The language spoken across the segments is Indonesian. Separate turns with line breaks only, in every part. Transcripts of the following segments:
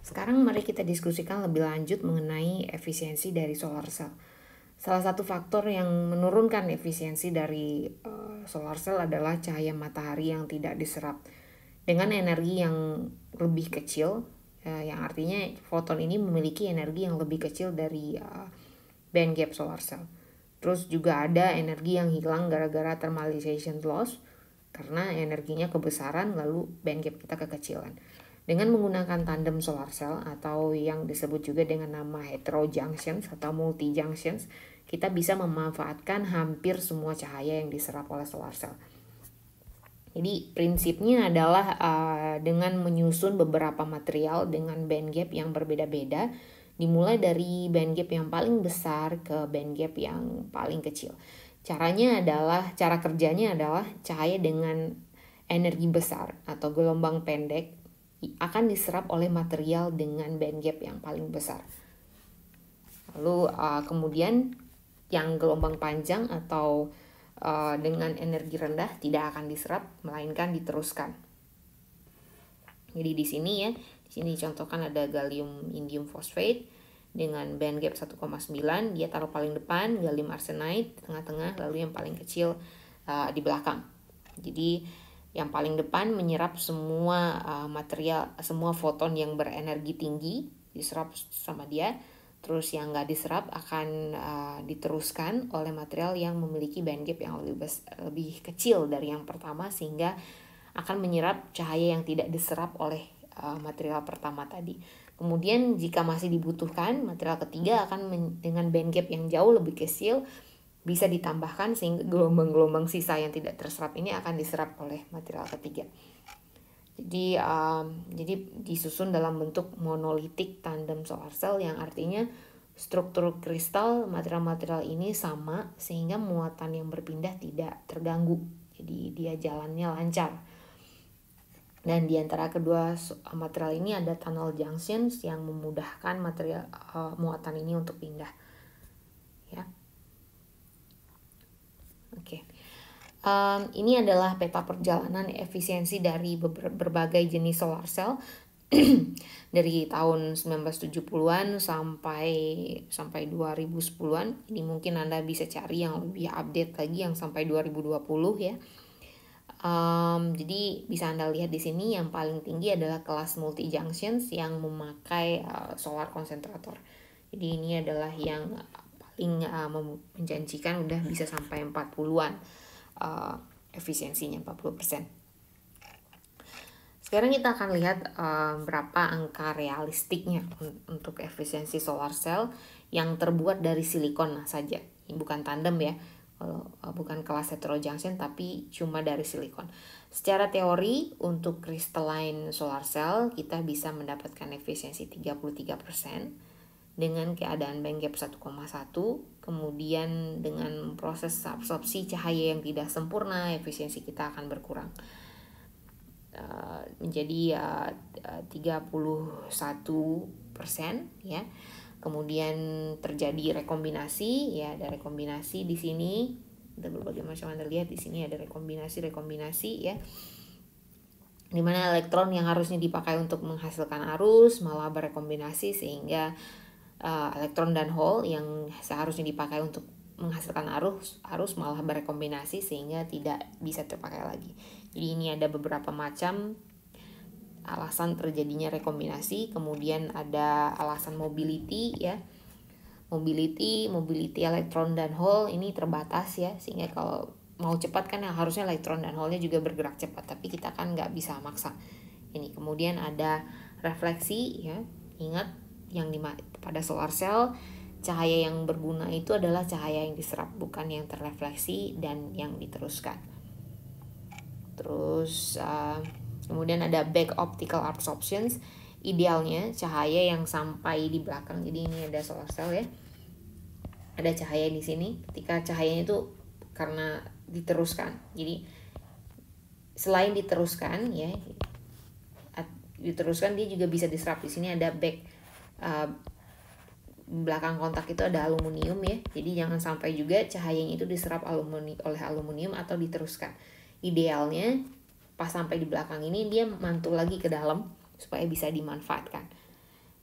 Sekarang mari kita diskusikan lebih lanjut mengenai efisiensi dari solar cell. Salah satu faktor yang menurunkan efisiensi dari solar cell adalah cahaya matahari yang tidak diserap dengan energi yang lebih kecil, yang artinya foton ini memiliki energi yang lebih kecil dari band gap solar cell. Terus juga ada energi yang hilang gara-gara thermalization loss karena energinya kebesaran lalu band gap kita kekecilan. Dengan menggunakan tandem solar cell atau yang disebut juga dengan nama heterojunctions atau multi junctions, kita bisa memanfaatkan hampir semua cahaya yang diserap oleh solar cell. Jadi prinsipnya adalah dengan menyusun beberapa material dengan band gap yang berbeda-beda, dimulai dari band gap yang paling besar ke band gap yang paling kecil. Cara kerjanya adalah cahaya dengan energi besar atau gelombang pendek akan diserap oleh material dengan band gap yang paling besar. Lalu kemudian yang gelombang panjang atau dengan energi rendah tidak akan diserap melainkan diteruskan. Jadi di sini dicontohkan ada gallium indium phosphate dengan band gap 1,9, dia taruh paling depan, gallium arsenide tengah-tengah, lalu yang paling kecil di belakang. Jadi yang paling depan menyerap semua material, semua foton yang berenergi tinggi diserap sama dia. Terus yang nggak diserap akan diteruskan oleh material yang memiliki band gap yang lebih kecil dari yang pertama, sehingga akan menyerap cahaya yang tidak diserap oleh material pertama tadi. Kemudian jika masih dibutuhkan, material ketiga akan dengan band gap yang jauh lebih kecil bisa ditambahkan sehingga gelombang-gelombang sisa yang tidak terserap ini akan diserap oleh material ketiga. Jadi disusun dalam bentuk monolitik tandem solar cell, yang artinya struktur kristal material-material ini sama sehingga muatan yang berpindah tidak terganggu. Jadi dia jalannya lancar. Dan di antara kedua material ini ada tunnel junctions yang memudahkan material muatan ini untuk pindah. Ya. Oke. Ini adalah peta perjalanan efisiensi dari berbagai jenis solar cell dari tahun 1970-an sampai 2010-an. Ini mungkin Anda bisa cari yang lebih update lagi yang sampai 2020 ya. Jadi bisa Anda lihat di sini yang paling tinggi adalah kelas multi junctions yang memakai solar konsentrator. Jadi ini adalah yang paling menjanjikan, udah bisa sampai 40-an efisiensinya 40%. Sekarang kita akan lihat berapa angka realistiknya untuk efisiensi solar cell yang terbuat dari silikon saja. Ini bukan tandem ya, bukan kelas heterojunction tapi cuma dari silikon. Secara teori untuk crystalline solar cell kita bisa mendapatkan efisiensi 33% dengan keadaan band gap 1,1, kemudian dengan proses absorpsi cahaya yang tidak sempurna, efisiensi kita akan berkurang menjadi 31% ya. Kemudian terjadi rekombinasi ya, ada rekombinasi di sini. Ada berbagai macam, Anda lihat di sini ada rekombinasi ya. Dimana elektron yang harusnya dipakai untuk menghasilkan arus malah berekombinasi sehingga elektron dan hole yang seharusnya dipakai untuk menghasilkan arus malah berekombinasi sehingga tidak bisa terpakai lagi. Jadi ini ada beberapa macam alasan terjadinya rekombinasi. Kemudian ada alasan mobility ya. Mobility elektron dan hole ini terbatas ya, sehingga kalau mau cepat kan harusnya elektron dan hole-nya juga bergerak cepat, tapi kita kan nggak bisa maksa ini. Kemudian ada refleksi ya. Ingat yang pada solar cell cahaya yang berguna itu adalah cahaya yang diserap, bukan yang terrefleksi dan yang diteruskan. Terus kemudian ada back optical absorptions. Idealnya cahaya yang sampai di belakang. Jadi ini ada solar cell ya, ada cahaya di sini. Ketika cahayanya itu karena diteruskan, jadi selain diteruskan ya, dia juga bisa diserap. Di sini ada back belakang kontak itu ada aluminium ya, jadi jangan sampai juga cahayanya itu diserap oleh aluminium atau diteruskan. Idealnya pas sampai di belakang ini dia mantul lagi ke dalam supaya bisa dimanfaatkan.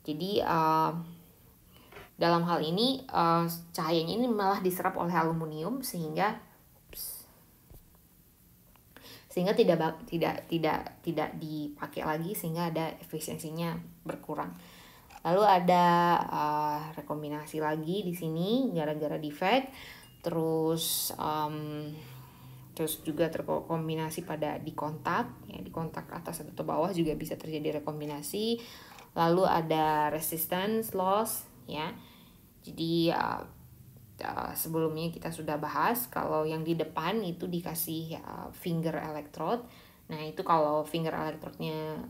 Jadi dalam hal ini cahayanya ini malah diserap oleh aluminium sehingga tidak dipakai lagi, sehingga ada efisiensinya berkurang. Lalu ada rekombinasi lagi di sini gara-gara defect, terus juga terkombinasi pada di kontak atas atau bawah juga bisa terjadi rekombinasi. Lalu ada resistance loss ya. Jadi sebelumnya kita sudah bahas kalau yang di depan itu dikasih finger electrode. Nah itu kalau finger electrode-nya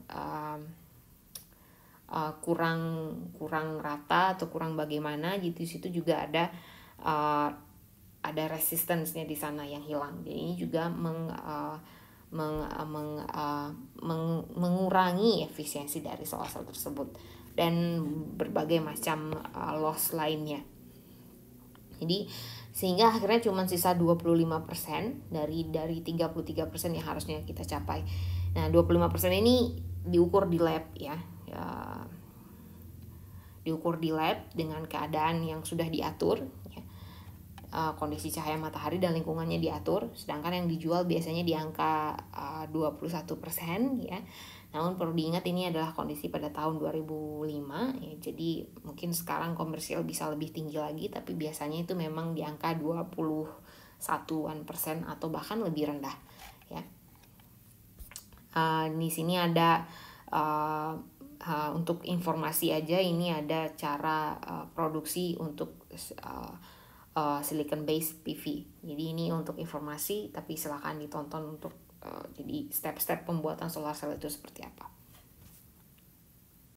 kurang rata atau kurang bagaimana gitu, di situ juga ada resistance-nya di sana yang hilang. Jadi ini juga mengurangi efisiensi dari solar cell tersebut dan berbagai macam loss lainnya. Jadi sehingga akhirnya cuma sisa 25% dari 33% yang harusnya kita capai. Nah, 25% ini diukur di lab ya. Diukur di lab dengan keadaan yang sudah diatur ya. Kondisi cahaya matahari dan lingkungannya diatur, sedangkan yang dijual biasanya di angka 21% ya. Namun perlu diingat ini adalah kondisi pada tahun 2005 ya. Jadi mungkin sekarang komersial bisa lebih tinggi lagi, tapi biasanya itu memang di angka 21% atau bahkan lebih rendah ya. Di sini ada untuk informasi aja, ini ada cara produksi untuk silicon based PV. Jadi ini untuk informasi, tapi silakan ditonton untuk jadi step-step pembuatan solar cell itu seperti apa.